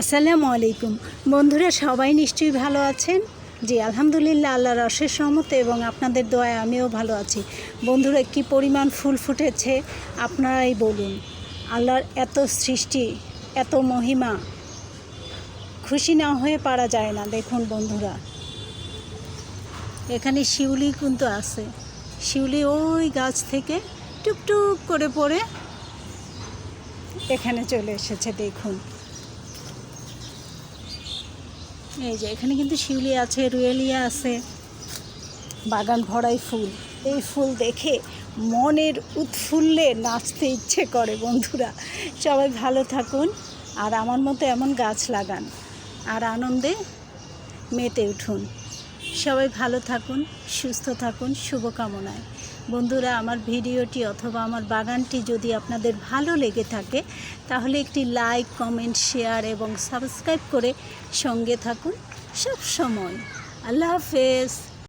আসসালামু আলাইকুম বন্ধুরা, সবাই নিশ্চয়ই ভালো আছেন। জি আলহামদুলিল্লাহ, আল্লাহর অশেষ রহমতে এবং আপনাদের দোয়ায় আমিও ভালো আছি। বন্ধুরা, কী পরিমাণ ফুল ফুটেছে আপনারাই বলুন। আল্লাহর এত সৃষ্টি, এত মহিমা, খুশি না হয়ে পারা যায় না। দেখুন বন্ধুরা, এখানে শিউলি কিন্তু আছে। শিউলি ওই গাছ থেকে টুকটুক করে পড়ে এখানে চলে এসেছে। দেখুন, এই যে এখানে কিন্তু শিউলি আছে, রুয়েলিয়া আছে, বাগান ভরাই ফুল। এই ফুল দেখে মনের উৎফুল্লে নাচতে ইচ্ছে করে। বন্ধুরা, সবাই ভালো থাকুন আর আমার মতো এমন গাছ লাগান আর আনন্দে মেতে উঠুন। সবাই ভালো থাকুন, সুস্থ থাকুন, শুভকামনায়। বন্ধুরা, আমার ভিডিওটি অথবা আমার বাগানটি যদি আপনাদের ভালো লেগে থাকে তাহলে একটি লাইক, কমেন্ট, শেয়ার এবং সাবস্ক্রাইব করে সঙ্গে থাকুন সব সময়। আল্লাহ হাফেজ।